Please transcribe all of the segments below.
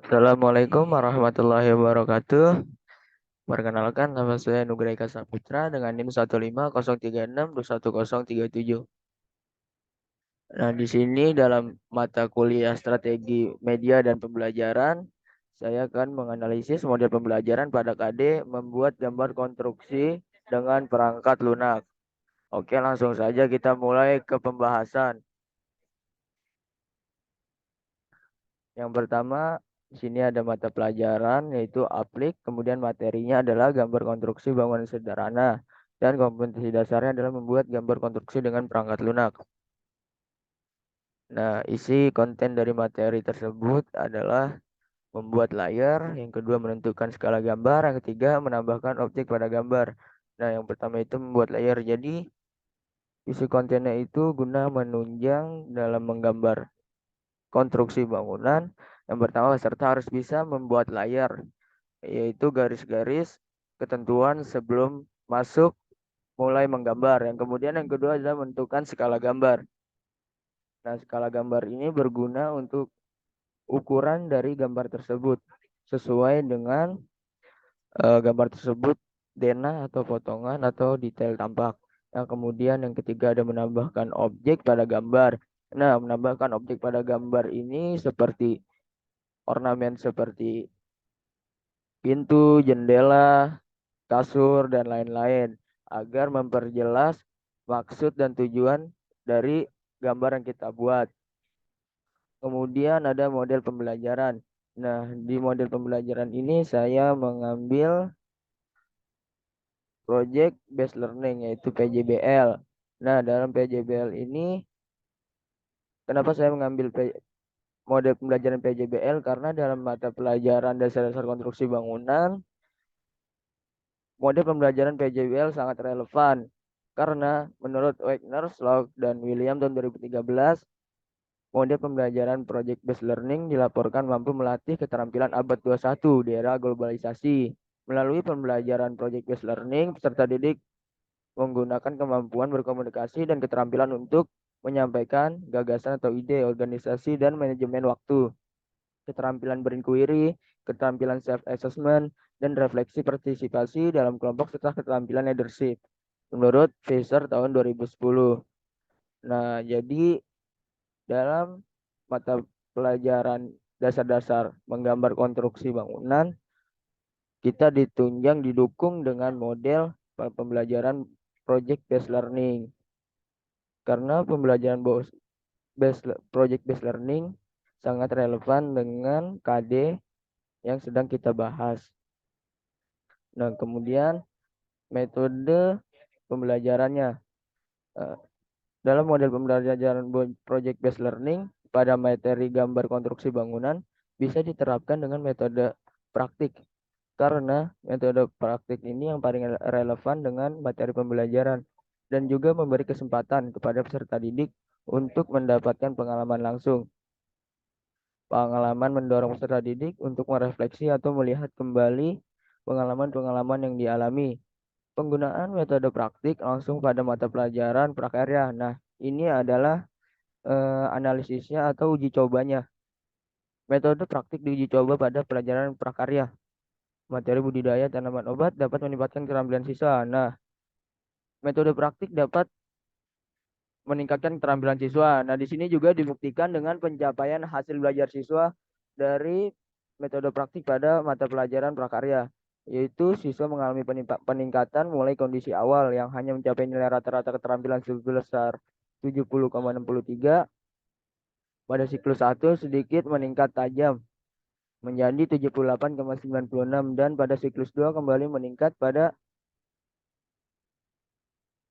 Assalamualaikum warahmatullahi wabarakatuh. Perkenalkan, nama saya Nugra Eka Saputra dengan NIM 15036210037. Nah, di sini dalam mata kuliah strategi media dan pembelajaran, saya akan menganalisis model pembelajaran pada KD membuat gambar konstruksi dengan perangkat lunak. Oke, langsung saja kita mulai ke pembahasan. Yang pertama, di sini ada mata pelajaran yaitu aplik, kemudian materinya adalah gambar konstruksi bangunan sederhana dan kompetensi dasarnya adalah membuat gambar konstruksi dengan perangkat lunak. Nah, isi konten dari materi tersebut adalah membuat layer, yang kedua menentukan skala gambar, yang ketiga menambahkan objek pada gambar. Nah, yang pertama itu membuat layer. Jadi, isi kontennya itu guna menunjang dalam menggambar konstruksi bangunan. Yang pertama, peserta harus bisa membuat layar, yaitu garis-garis ketentuan sebelum masuk mulai menggambar. Yang kemudian yang kedua adalah menentukan skala gambar. Nah, skala gambar ini berguna untuk ukuran dari gambar tersebut sesuai dengan gambar tersebut denah atau potongan atau detail tampak. Yang kemudian yang ketiga ada menambahkan objek pada gambar. Nah, menambahkan objek pada gambar ini seperti ornamen seperti pintu, jendela, kasur, dan lain-lain agar memperjelas maksud dan tujuan dari gambar yang kita buat. Kemudian ada model pembelajaran. Nah, di model pembelajaran ini saya mengambil project based learning yaitu PJBL. Nah, dalam PJBL ini kenapa saya mengambil model pembelajaran PJBL? Karena dalam mata pelajaran dasar-dasar konstruksi bangunan model pembelajaran PJBL sangat relevan karena menurut Wagner, Slough, dan William tahun 2013, model pembelajaran project based learning dilaporkan mampu melatih keterampilan abad 21 di era globalisasi. Melalui pembelajaran project based learning, peserta didik menggunakan kemampuan berkomunikasi dan keterampilan untuk menyampaikan gagasan atau ide, organisasi, dan manajemen waktu, keterampilan berinquiry, keterampilan self-assessment, dan refleksi partisipasi dalam kelompok serta keterampilan leadership. Menurut Fisher tahun 2010. Nah, jadi dalam mata pelajaran dasar-dasar menggambar konstruksi bangunan, kita ditunjang didukung dengan model pembelajaran project based learning. Karena pembelajaran project based learning sangat relevan dengan KD yang sedang kita bahas. Nah, kemudian metode pembelajarannya. Eh, Dalam model pembelajaran project based learning pada materi gambar konstruksi bangunan bisa diterapkan dengan metode praktik. Karena metode praktik ini yang paling relevan dengan materi pembelajaran dan juga memberi kesempatan kepada peserta didik untuk mendapatkan pengalaman langsung. Pengalaman mendorong peserta didik untuk merefleksi atau melihat kembali pengalaman-pengalaman yang dialami. Penggunaan metode praktik langsung pada mata pelajaran prakarya. Nah, ini adalah analisisnya atau uji cobanya. Metode praktik diuji coba pada pelajaran prakarya. Materi budidaya tanaman obat dapat meningkatkan keterampilan siswa. Nah, metode praktik dapat meningkatkan keterampilan siswa. Nah, di sini juga dibuktikan dengan pencapaian hasil belajar siswa dari metode praktik pada mata pelajaran prakarya, yaitu siswa mengalami peningkatan mulai kondisi awal yang hanya mencapai nilai rata-rata keterampilan sebesar 70,63 pada siklus 1 sedikit meningkat tajam menjadi 78,96 dan pada siklus 2 kembali meningkat pada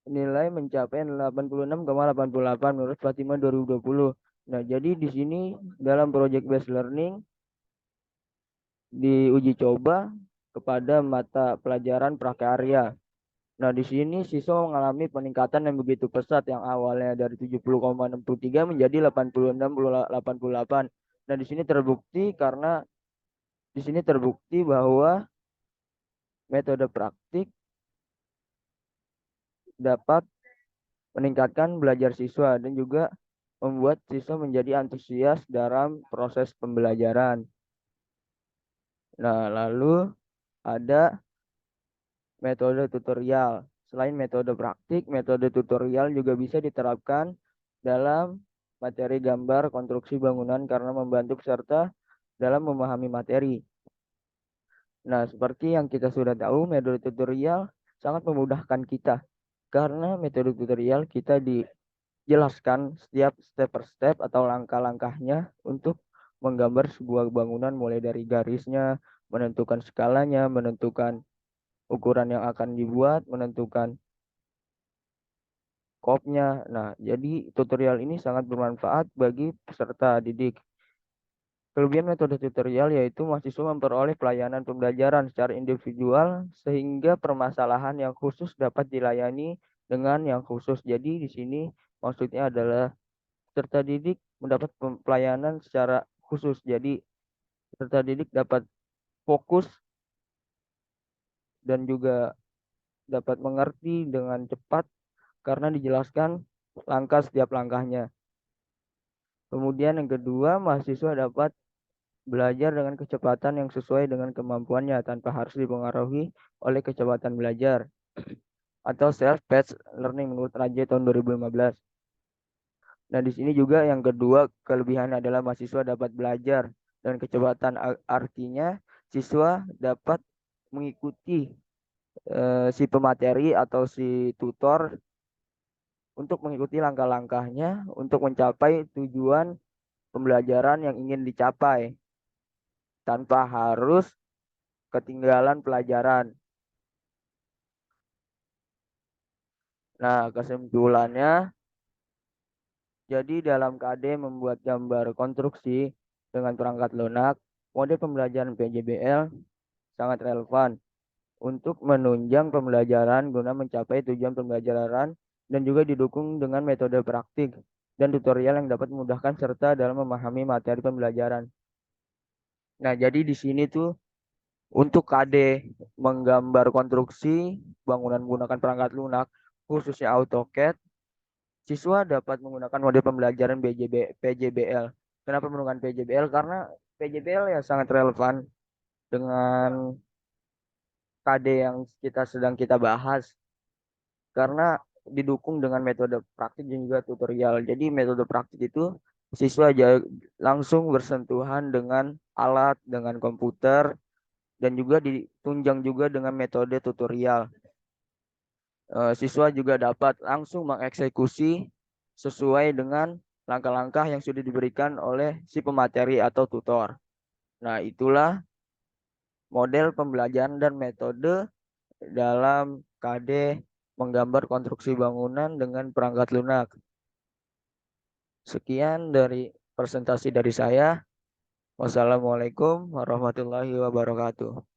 nilai mencapai 86,88 menurut Fatima 2020. Nah, jadi di sini dalam project based learning diuji coba kepada mata pelajaran prakarya. Nah, di sini siswa mengalami peningkatan yang begitu pesat yang awalnya dari 70,63 menjadi 86,88. Nah, di sini terbukti karena di sini terbukti bahwa metode praktik dapat meningkatkan belajar siswa dan juga membuat siswa menjadi antusias dalam proses pembelajaran. Nah, lalu ada metode tutorial. Selain metode praktik, metode tutorial juga bisa diterapkan dalam materi gambar konstruksi bangunan karena membantu peserta dalam memahami materi. Nah, seperti yang kita sudah tahu, metode tutorial sangat memudahkan kita karena metode tutorial kita dijelaskan setiap step per step atau langkah-langkahnya untuk menggambar sebuah bangunan mulai dari garisnya, menentukan skalanya, menentukan ukuran yang akan dibuat, menentukan kopnya. Nah, jadi tutorial ini sangat bermanfaat bagi peserta didik. Kelebihan metode tutorial yaitu mahasiswa memperoleh pelayanan pembelajaran secara individual sehingga permasalahan yang khusus dapat dilayani dengan yang khusus. Jadi di sini maksudnya adalah peserta didik mendapat pelayanan secara khusus. Jadi peserta didik dapat fokus dan juga dapat mengerti dengan cepat karena dijelaskan langkah setiap langkahnya. Kemudian yang kedua, mahasiswa dapat belajar dengan kecepatan yang sesuai dengan kemampuannya tanpa harus dipengaruhi oleh kecepatan belajar atau self-paced learning menurut Raja tahun 2015. Nah, di sini juga yang kedua kelebihan adalah mahasiswa dapat belajar dan kecepatan artinya siswa dapat mengikuti si pemateri atau si tutor untuk mengikuti langkah-langkahnya untuk mencapai tujuan pembelajaran yang ingin dicapai tanpa harus ketinggalan pelajaran. Nah, kesimpulannya, jadi dalam KD membuat gambar konstruksi dengan perangkat lunak, model pembelajaran PJBL sangat relevan untuk menunjang pembelajaran guna mencapai tujuan pembelajaran dan juga didukung dengan metode praktik dan tutorial yang dapat memudahkan serta dalam memahami materi pembelajaran. Nah, jadi di sini tuh untuk KD menggambar konstruksi bangunan menggunakan perangkat lunak, khususnya AutoCAD, siswa dapat menggunakan model pembelajaran PJBL. Kenapa menggunakan PJBL? Karena PJBL ya sangat relevan dengan KD yang sedang kita bahas. Karena didukung dengan metode praktik dan juga tutorial. Jadi metode praktik itu siswa langsung bersentuhan dengan alat, dengan komputer, dan juga ditunjang juga dengan metode tutorial. Siswa juga dapat langsung mengeksekusi sesuai dengan langkah-langkah yang sudah diberikan oleh si pemateri atau tutor. Nah, itulah model pembelajaran dan metode dalam KD menggambar konstruksi bangunan dengan perangkat lunak. Sekian dari presentasi dari saya. Wassalamualaikum warahmatullahi wabarakatuh.